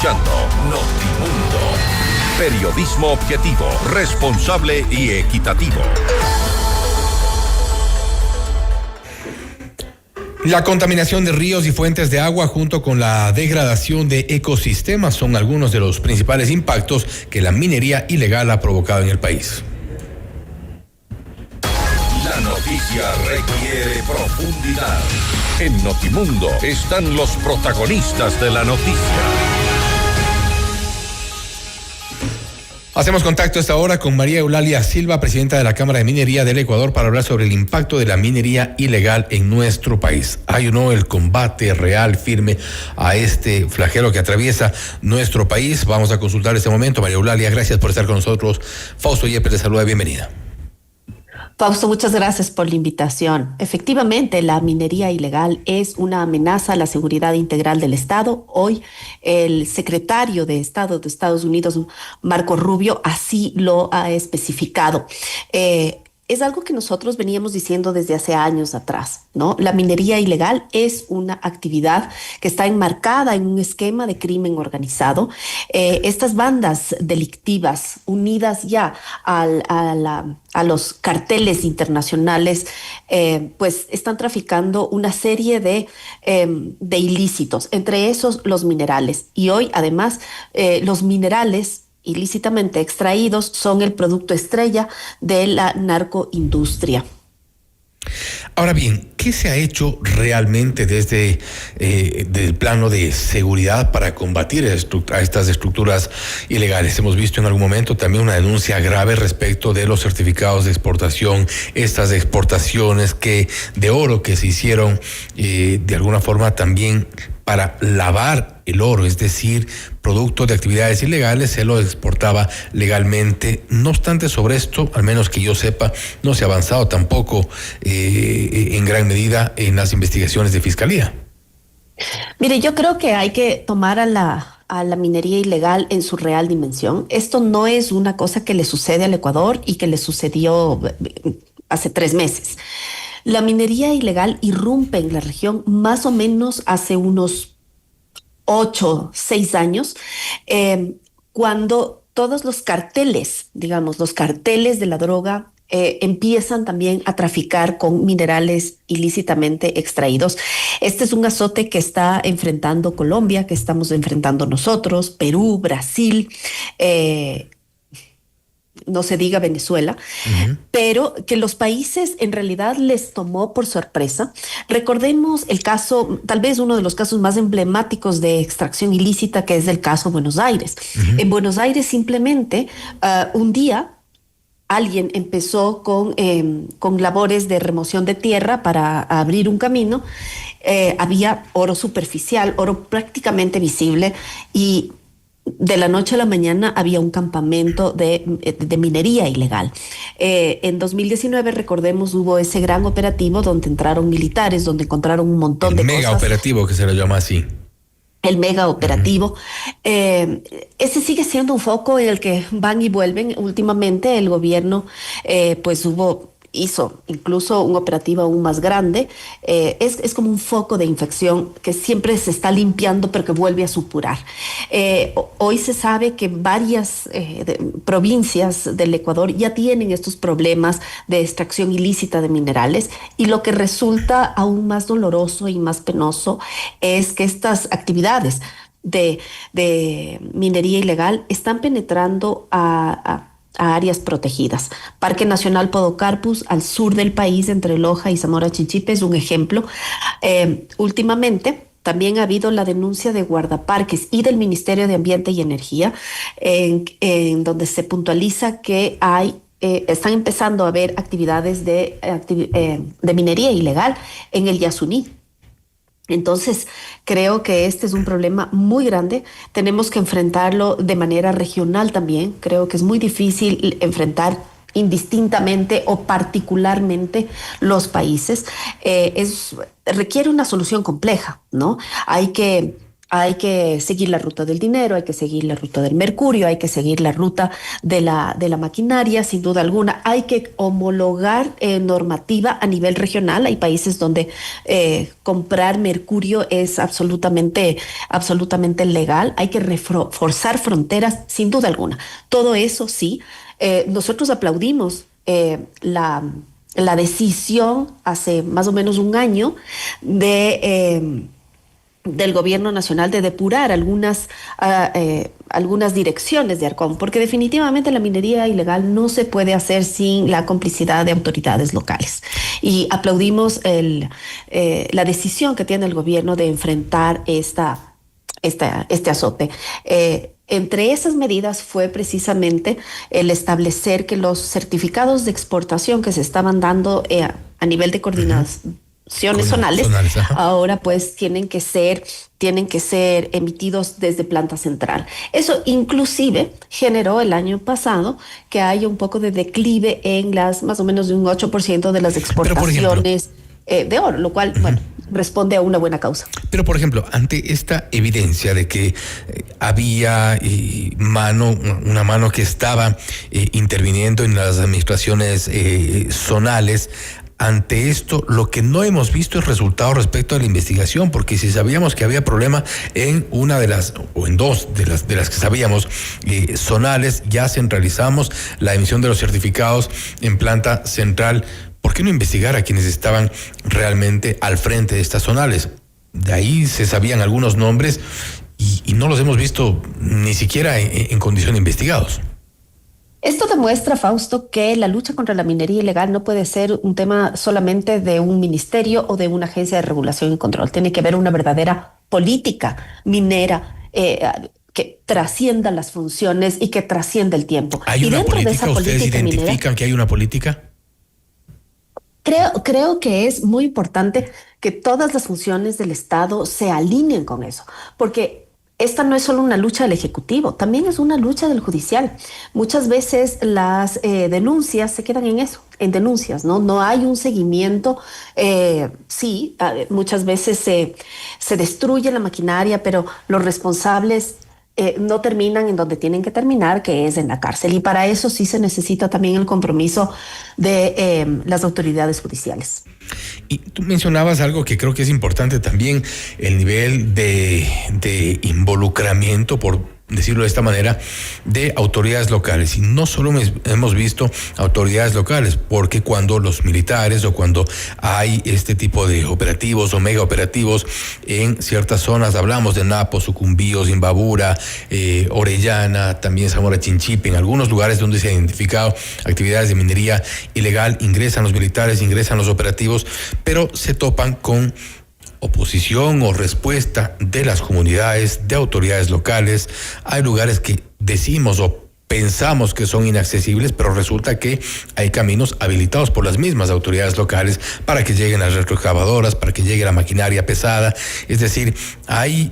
escuchando Notimundo. Periodismo objetivo, responsable y equitativo. La contaminación de ríos y fuentes de agua junto con la degradación de ecosistemas son algunos de los principales impactos que la minería ilegal ha provocado en el país. La noticia requiere profundidad. En Notimundo están los protagonistas de la noticia. Hacemos contacto a esta hora con María Eulalia Silva, presidenta de la Cámara de Minería del Ecuador, para hablar sobre el impacto de la minería ilegal en nuestro país. ¿Hay o no el combate real, firme a este flagelo que atraviesa nuestro país? Vamos a consultar este momento. María Eulalia, gracias por estar con nosotros. Fausto Yepes te saluda, bienvenida. Fausto, muchas gracias por la invitación. Efectivamente, la minería ilegal es una amenaza a la seguridad integral del Estado. Hoy, el secretario de Estado de Estados Unidos, Marco Rubio, así lo ha especificado. Es algo que nosotros veníamos diciendo desde hace años atrás, ¿no? La minería ilegal es una actividad que está enmarcada en un esquema de crimen organizado. Estas bandas delictivas unidas ya a los carteles internacionales, pues están traficando una serie de ilícitos, entre esos los minerales. Y hoy, además, los minerales ilícitamente extraídos son el producto estrella de la narcoindustria. Ahora bien, ¿qué se ha hecho realmente desde el plano de seguridad para combatir a estas estructuras ilegales? Hemos visto en algún momento también una denuncia grave respecto de los certificados de exportación, estas exportaciones de oro que se hicieron de alguna forma también para lavar el oro, es decir, producto de actividades ilegales, se lo exportaba legalmente. No obstante, sobre esto, al menos que yo sepa, no se ha avanzado tampoco en gran medida en las investigaciones de Fiscalía. Mire, yo creo que hay que tomar a la minería ilegal en su real dimensión. Esto no es una cosa que le sucede al Ecuador y que le sucedió hace 3 meses. La minería ilegal irrumpe en la región más o menos hace unos 6 años, cuando todos los carteles, digamos, los carteles de la droga, empiezan también a traficar con minerales ilícitamente extraídos. Este es un azote que está enfrentando Colombia, que estamos enfrentando nosotros, Perú, Brasil, no se diga Venezuela, pero que los países en realidad les tomó por sorpresa. Recordemos el caso, tal vez uno de los casos más emblemáticos de extracción ilícita, que es el caso Buenos Aires. En Buenos Aires simplemente un día alguien empezó con labores de remoción de tierra para abrir un camino. Había oro superficial, oro prácticamente visible, y de la noche a la mañana había un campamento de minería ilegal. En 2019, recordemos, hubo ese gran operativo donde entraron militares, donde encontraron un montón de cosas. El mega operativo, que se lo llama así. El mega operativo. Ese sigue siendo un foco en el que van y vuelven. Últimamente el gobierno hizo incluso un operativo aún más grande. Es como un foco de infección que siempre se está limpiando pero que vuelve a supurar. Hoy se sabe que varias provincias del Ecuador ya tienen estos problemas de extracción ilícita de minerales, y lo que resulta aún más doloroso y más penoso es que estas actividades de minería ilegal están penetrando a áreas protegidas. Parque Nacional Podocarpus, al sur del país, entre Loja y Zamora Chinchipe, es un ejemplo. Últimamente también ha habido la denuncia de guardaparques y del Ministerio de Ambiente y Energía, en donde se puntualiza que están empezando a haber actividades de minería ilegal en el Yasuní. Entonces, creo que este es un problema muy grande. Tenemos que enfrentarlo de manera regional también. Creo que es muy difícil enfrentar indistintamente o particularmente los países. Requiere una solución compleja, ¿no? Hay que hay que seguir la ruta del dinero, hay que seguir la ruta del mercurio, hay que seguir la ruta de la maquinaria, sin duda alguna. Hay que homologar normativa a nivel regional. Hay países donde comprar mercurio es absolutamente legal. Hay que reforzar fronteras, sin duda alguna. Todo eso sí. Nosotros aplaudimos la decisión hace más o menos un año del gobierno nacional de depurar algunas direcciones de Arcón, porque definitivamente la minería ilegal no se puede hacer sin la complicidad de autoridades locales. Y aplaudimos la decisión que tiene el gobierno de enfrentar este azote. Entre esas medidas fue precisamente el establecer que los certificados de exportación que se estaban dando a nivel de coordinación zonales, ahora pues tienen que ser emitidos desde planta central. Eso inclusive generó el año pasado que haya un poco de declive en más o menos de un 8% de las exportaciones de oro, lo cual, bueno, responde a una buena causa. Pero, por ejemplo, ante esta evidencia de que había una mano que estaba interviniendo en las administraciones zonales, ante esto, lo que no hemos visto es resultado respecto a la investigación, porque si sabíamos que había problema en una de las, o en dos de las que sabíamos, zonales, ya centralizamos la emisión de los certificados en planta central. ¿Por qué no investigar a quienes estaban realmente al frente de estas zonales? De ahí se sabían algunos nombres y no los hemos visto ni siquiera en condición de investigados. Esto demuestra, Fausto, que la lucha contra la minería ilegal no puede ser un tema solamente de un ministerio o de una agencia de regulación y control. Tiene que haber una verdadera política minera que trascienda las funciones y que trascienda el tiempo. ¿Hay una política? ¿Ustedes identifican que hay una política? Creo que es muy importante que todas las funciones del Estado se alineen con eso, porque esta no es solo una lucha del Ejecutivo, también es una lucha del Judicial. Muchas veces las denuncias se quedan en eso, en denuncias, ¿no? No hay un seguimiento. Muchas veces se destruye la maquinaria, pero los responsables no terminan en donde tienen que terminar, que es en la cárcel. Y para eso sí se necesita también el compromiso de las autoridades judiciales. Y tú mencionabas algo que creo que es importante también, el nivel de involucramiento, por decirlo de esta manera, de autoridades locales. Y no solo hemos visto autoridades locales, porque cuando los militares o cuando hay este tipo de operativos o mega operativos en ciertas zonas, hablamos de Napo, Sucumbíos, Imbabura, Orellana, también Zamora Chinchipe, en algunos lugares donde se han identificado actividades de minería ilegal, ingresan los militares, ingresan los operativos, pero se topan con oposición o respuesta de las comunidades, de autoridades locales. Hay lugares que decimos o pensamos que son inaccesibles, pero resulta que hay caminos habilitados por las mismas autoridades locales para que lleguen las retroexcavadoras, para que llegue la maquinaria pesada. Es decir, hay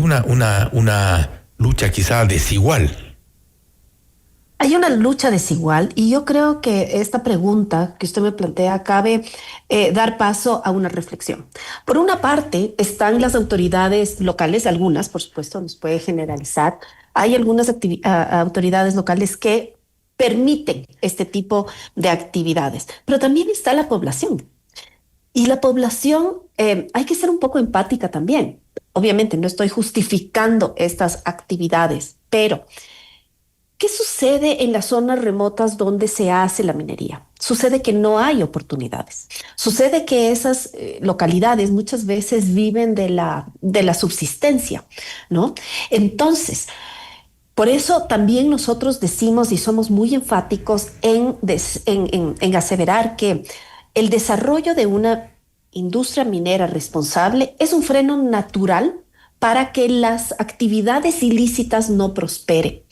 una lucha quizá desigual. Hay una lucha desigual y yo creo que esta pregunta que usted me plantea cabe dar paso a una reflexión. Por una parte están las autoridades locales, algunas, por supuesto, nos puede generalizar. Hay algunas autoridades locales que permiten este tipo de actividades, pero también está la población. Y la población hay que ser un poco empática también. Obviamente no estoy justificando estas actividades, pero ¿qué sucede en las zonas remotas donde se hace la minería? Sucede que no hay oportunidades. Sucede que esas localidades muchas veces viven de la subsistencia, ¿no? Entonces, por eso también nosotros decimos y somos muy enfáticos en aseverar que el desarrollo de una industria minera responsable es un freno natural para que las actividades ilícitas no prosperen.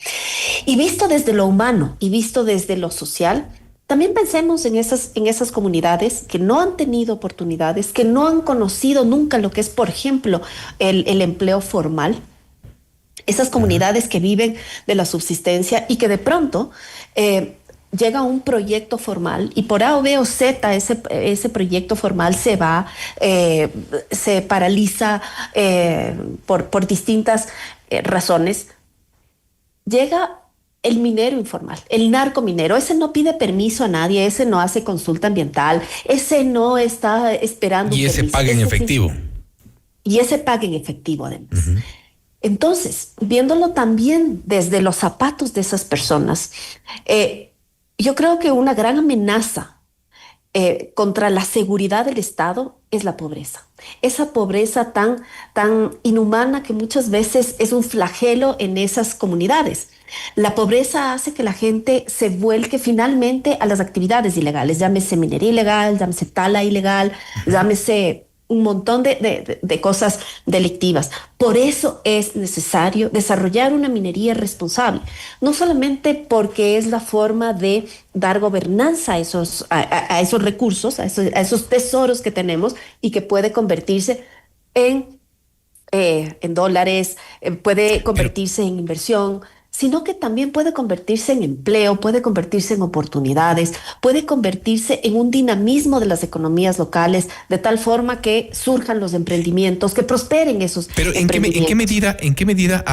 Y visto desde lo humano y visto desde lo social, también pensemos en esas comunidades que no han tenido oportunidades, que no han conocido nunca lo que es, por ejemplo, el empleo formal. Esas comunidades que viven de la subsistencia y que de pronto llega un proyecto formal y por A o B o Z ese proyecto formal se paraliza por distintas razones. Llega el minero informal, el narcominero. Ese no pide permiso a nadie, ese no hace consulta ambiental, ese no está esperando y ese paga en efectivo. Y ese paga en efectivo además. Entonces, viéndolo también desde los zapatos de esas personas, yo creo que una gran amenaza contra la seguridad del Estado es la pobreza. Esa pobreza tan inhumana que muchas veces es un flagelo en esas comunidades. La pobreza hace que la gente se vuelque finalmente a las actividades ilegales, llámese minería ilegal, llámese tala ilegal, llámese un montón de cosas delictivas. Por eso es necesario desarrollar una minería responsable, no solamente porque es la forma de dar gobernanza a esos recursos, a esos tesoros que tenemos y que puede convertirse en dólares, puede convertirse en inversión, sino que también puede convertirse en empleo, puede convertirse en oportunidades, puede convertirse en un dinamismo de las economías locales, de tal forma que surjan los emprendimientos, que prosperen esos emprendimientos. ¿En qué medida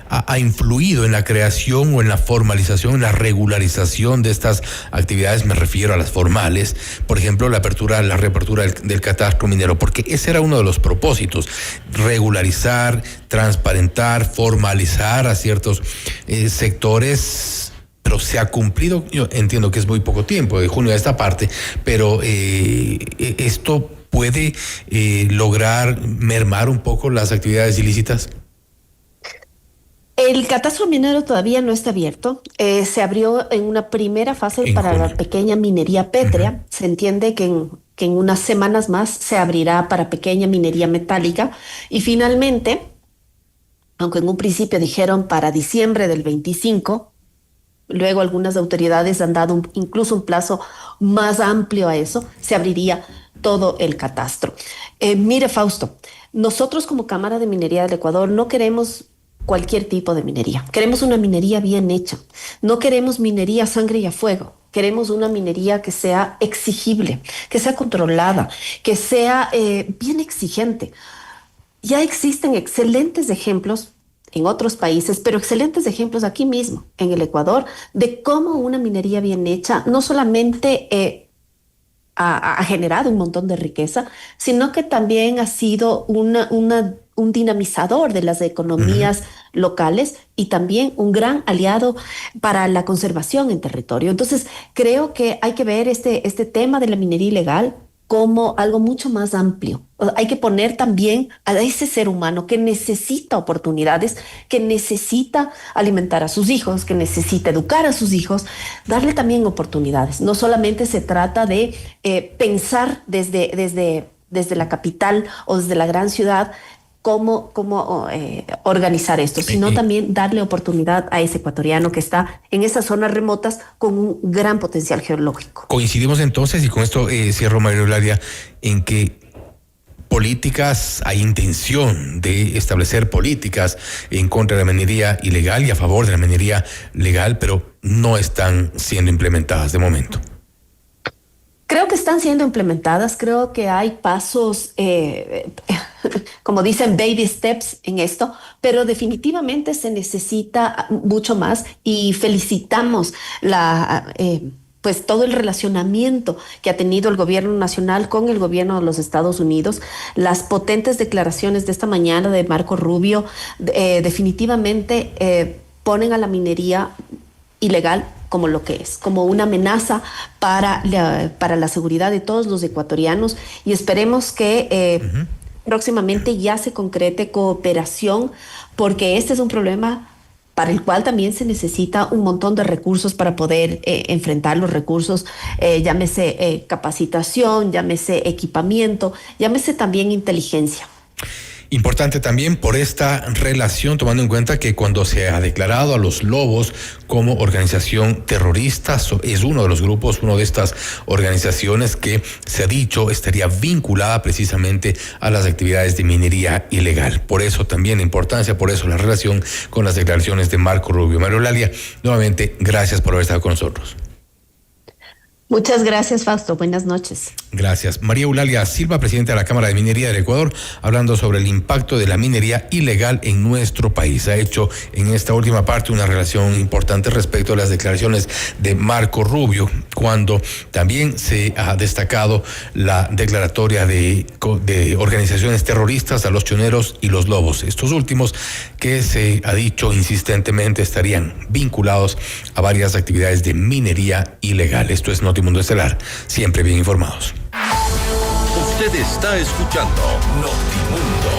ha influido en la creación o en la formalización, en la regularización de estas actividades? Me refiero a las formales, por ejemplo, la reapertura del catastro minero, porque ese era uno de los propósitos: regularizar, transparentar, formalizar a ciertos sectores. Pero se ha cumplido. Yo entiendo que es muy poco tiempo, de junio a esta parte, pero esto puede lograr mermar un poco las actividades ilícitas. El catastro minero todavía no está abierto. Se abrió en una primera fase para junio. La pequeña minería pétrea. Se entiende que en unas semanas más se abrirá para pequeña minería metálica. Y finalmente, aunque en un principio dijeron para diciembre del 25, luego algunas autoridades han dado incluso un plazo más amplio a eso, se abriría todo el catastro. Mire, Fausto, nosotros como Cámara de Minería del Ecuador no queremos cualquier tipo de minería. Queremos una minería bien hecha. No queremos minería a sangre y a fuego. Queremos una minería que sea exigible, que sea controlada, que sea bien exigente. Ya existen excelentes ejemplos en otros países, pero excelentes ejemplos aquí mismo, en el Ecuador, de cómo una minería bien hecha no solamente ha generado un montón de riqueza, sino que también ha sido un dinamizador de las economías locales y también un gran aliado para la conservación en territorio. Entonces, creo que hay que ver este tema de la minería ilegal como algo mucho más amplio. Hay que poner también a ese ser humano que necesita oportunidades, que necesita alimentar a sus hijos, que necesita educar a sus hijos, darle también oportunidades. No solamente se trata de pensar desde la capital o desde la gran ciudad cómo organizar esto, sino también darle oportunidad a ese ecuatoriano que está en esas zonas remotas con un gran potencial geológico. Coincidimos entonces, y con esto cierro, María Eulalia, en que hay intención de establecer políticas en contra de la minería ilegal y a favor de la minería legal, pero no están siendo implementadas de momento. Creo que están siendo implementadas, creo que hay pasos, como dicen, baby steps en esto, pero definitivamente se necesita mucho más y felicitamos pues todo el relacionamiento que ha tenido el gobierno nacional con el gobierno de los Estados Unidos. Las potentes declaraciones de esta mañana de Marco Rubio definitivamente ponen a la minería ilegal como lo que es, como una amenaza para la seguridad de todos los ecuatorianos, y esperemos que próximamente ya se concrete cooperación, porque este es un problema para el cual también se necesita un montón de recursos para poder enfrentar los recursos, llámese capacitación, llámese equipamiento, llámese también inteligencia. Importante también por esta relación, tomando en cuenta que cuando se ha declarado a los Lobos como organización terrorista, es uno de los grupos, una de estas organizaciones que se ha dicho estaría vinculada precisamente a las actividades de minería ilegal. Por eso también la importancia, por eso la relación con las declaraciones de Marco Rubio. María Eulalia, nuevamente, gracias por haber estado con nosotros. Muchas gracias, Fausto. Buenas noches. Gracias. María Eulalia Silva, presidenta de la Cámara de Minería del Ecuador, hablando sobre el impacto de la minería ilegal en nuestro país. Ha hecho en esta última parte una relación importante respecto a las declaraciones de Marco Rubio, cuando también se ha destacado la declaratoria de organizaciones terroristas a los Choneros y los Lobos. Estos últimos que se ha dicho insistentemente estarían vinculados a varias actividades de minería ilegal. Esto es Notimundo Estelar, siempre bien informados. Usted está escuchando Notimundo.